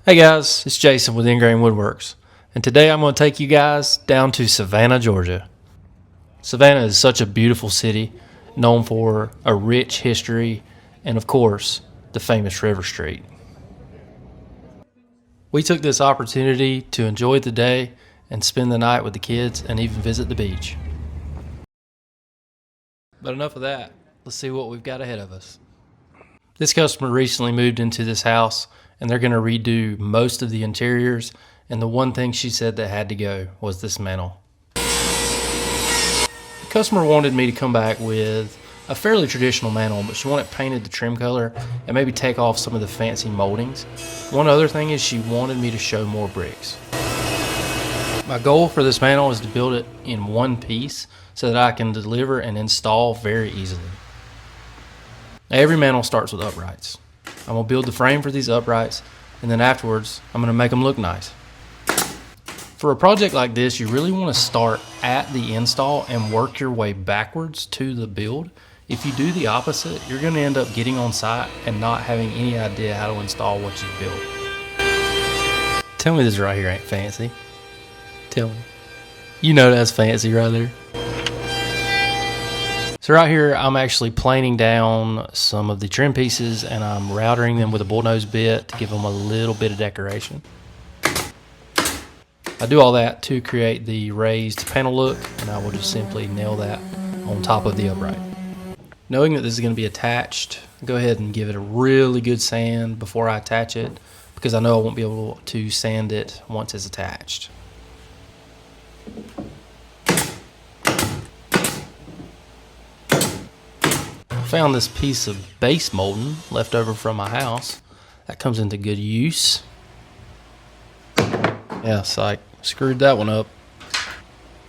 Hey guys, it's Jason with Ingrain Woodworks, and today I'm going to take you guys down to Savannah, Georgia. Savannah is such a beautiful city, known for a rich history and, of course, the famous River Street. We took this opportunity to enjoy the day and spend the night with the kids and even visit the beach. But enough of that. Let's see what we've got ahead of us. This customer recently moved into this house, and they're going to redo most of the interiors, and the one thing she said that had to go was this mantle. The customer wanted me to come back with a fairly traditional mantle, but she wanted it painted the trim color and maybe take off some of the fancy moldings. One other thing is she wanted me to show more bricks. My goal for this mantle is to build it in one piece so that I can deliver and install very easily. Now, every mantle starts with uprights. I'm going to build the frame for these uprights, and then afterwards, I'm going to make them look nice. For a project like this, you really want to start at the install and work your way backwards to the build. If you do the opposite, you're going to end up getting on site and not having any idea how to install what you built. Tell me this right here ain't fancy. Tell me. You know that's fancy right there. So right here, I'm actually planing down some of the trim pieces, and I'm routering them with a bullnose bit to give them a little bit of decoration. I do all that to create the raised panel look, and I will just simply nail that on top of the upright. Knowing that this is going to be attached, go ahead and give it a really good sand before I attach it, because I know I won't be able to sand it once it's attached. Found this piece of base molding left over from my house. That comes into good use. Yeah, so I screwed that one up.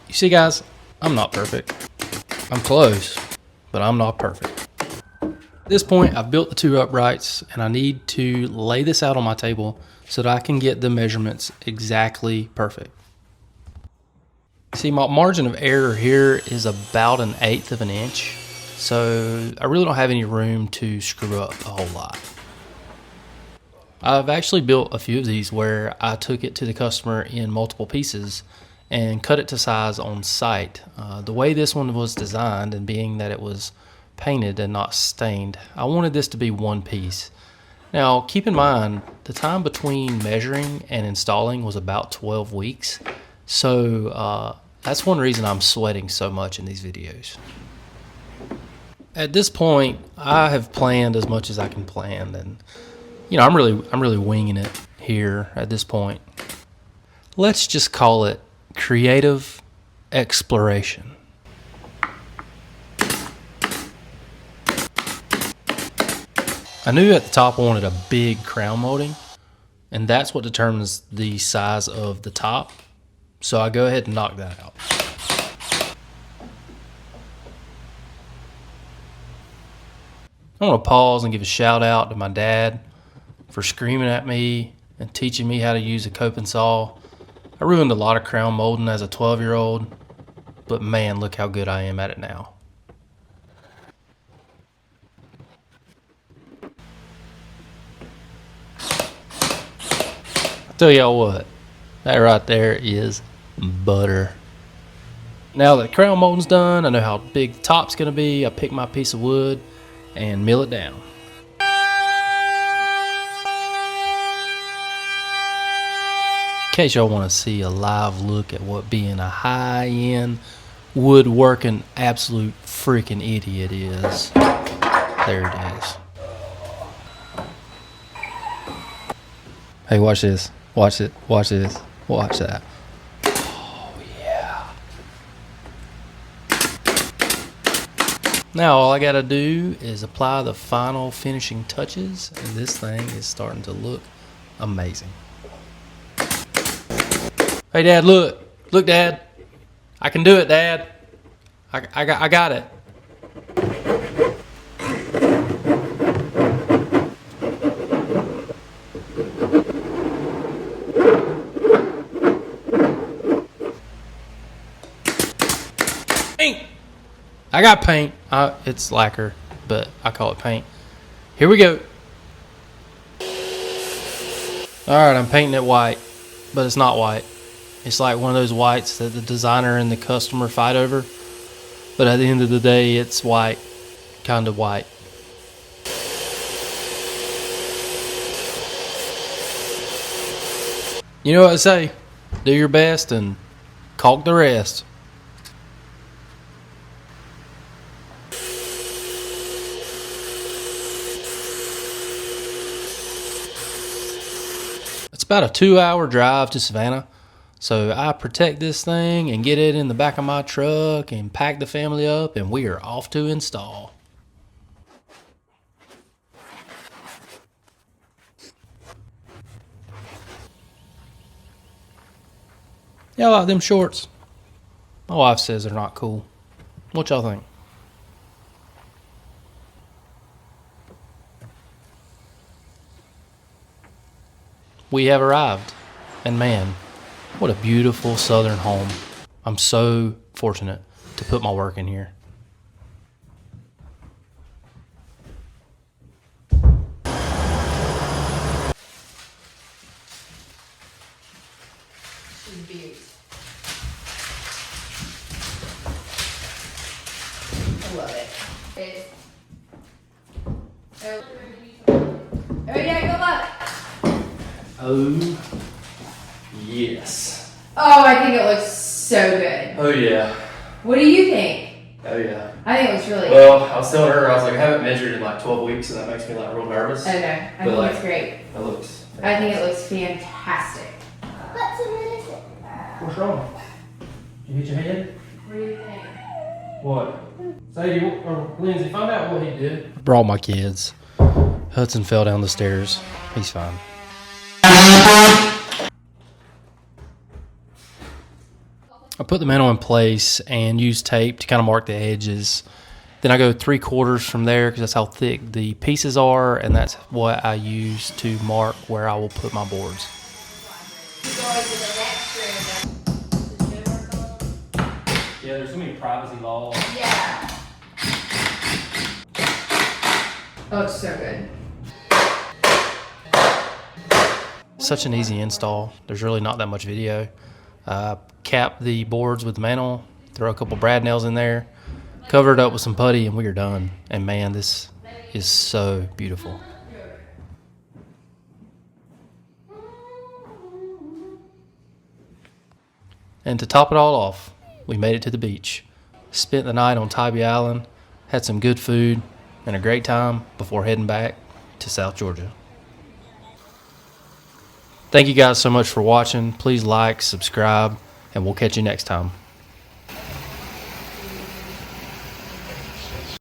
You see guys, I'm not perfect. I'm close, but I'm not perfect. At this point, I've built the two uprights, and I need to lay this out on my table so that I can get the measurements exactly perfect. See, my margin of error here is about 1/8 of an inch. So I really don't have any room to screw up a whole lot. I've actually built a few of these where I took it to the customer in multiple pieces and cut it to size on site. The way this one was designed, and being that it was painted and not stained, I wanted this to be one piece. Now keep in mind, the time between measuring and installing was about 12 weeks. So that's one reason I'm sweating so much in these videos. At this point, I have planned as much as I can plan, and I'm really winging it here at this point. Let's just call it creative exploration. I knew at the top I wanted a big crown molding, and that's what determines the size of the top. So I go ahead and knock that out. I want to pause and give a shout out to my dad for screaming at me and teaching me how to use a coping saw. I ruined a lot of crown molding as a 12-year-old, but man, look how good I am at it now. I tell y'all what, that right there is butter. Now that crown molding's done, I know how big the top's going to be. I pick my piece of wood and mill it down. In case y'all want to see a live look at what being a high-end woodworking absolute freaking idiot is, there it is. Hey, watch this. Watch it. Watch this. Watch that. Now all I gotta do is apply the final finishing touches, and this thing is starting to look amazing. Hey Dad, look. Look Dad. I can do it, Dad. I got it. Paint. I got paint. It's lacquer, but I call it paint. Here we go. Alright, I'm painting it white, but it's not white. It's like one of those whites that the designer and the customer fight over. But at the end of the day, it's white. Kind of white. You know what I say? Do your best and caulk the rest. It's about a 2-hour drive to Savannah. So I protect this thing and get it in the back of my truck and pack the family up, and we are off to install. Y'all like them shorts? My wife says they're not cool. What y'all think? We have arrived, and man, what a beautiful southern home. I'm so fortunate to put my work in here. I love it. Oh yeah, good luck. Oh, yes. Oh, I think it looks so good. Oh, yeah. What do you think? Oh, yeah. I think it looks really Well, I was telling her, I was like, I haven't measured in like 12 weeks, and that makes me like real nervous. good. Okay, I But, think like, it's great. That looks I think it looks fantastic. What's wrong? Did you hit your head? What do you think? What? Sadie, or Lindsay, find out what he did. I brought my kids. Hudson fell down the stairs. He's fine. I put the mantle in place and use tape to kind of mark the edges. Then I go 3/4 from there because that's how thick the pieces are, and that's what I use to mark where I will put my boards. Yeah, there's so many privacy laws. Yeah. Oh, it's so good. Such an easy install. There's really not that much video. Cap the boards with the mantle, throw a couple brad nails in there, cover it up with some putty, and we are done. And man, this is so beautiful. And to top it all off, we made it to the beach. Spent the night on Tybee Island, had some good food, and a great time before heading back to South Georgia. Thank you guys so much for watching. Please like, subscribe, and we'll catch you next time.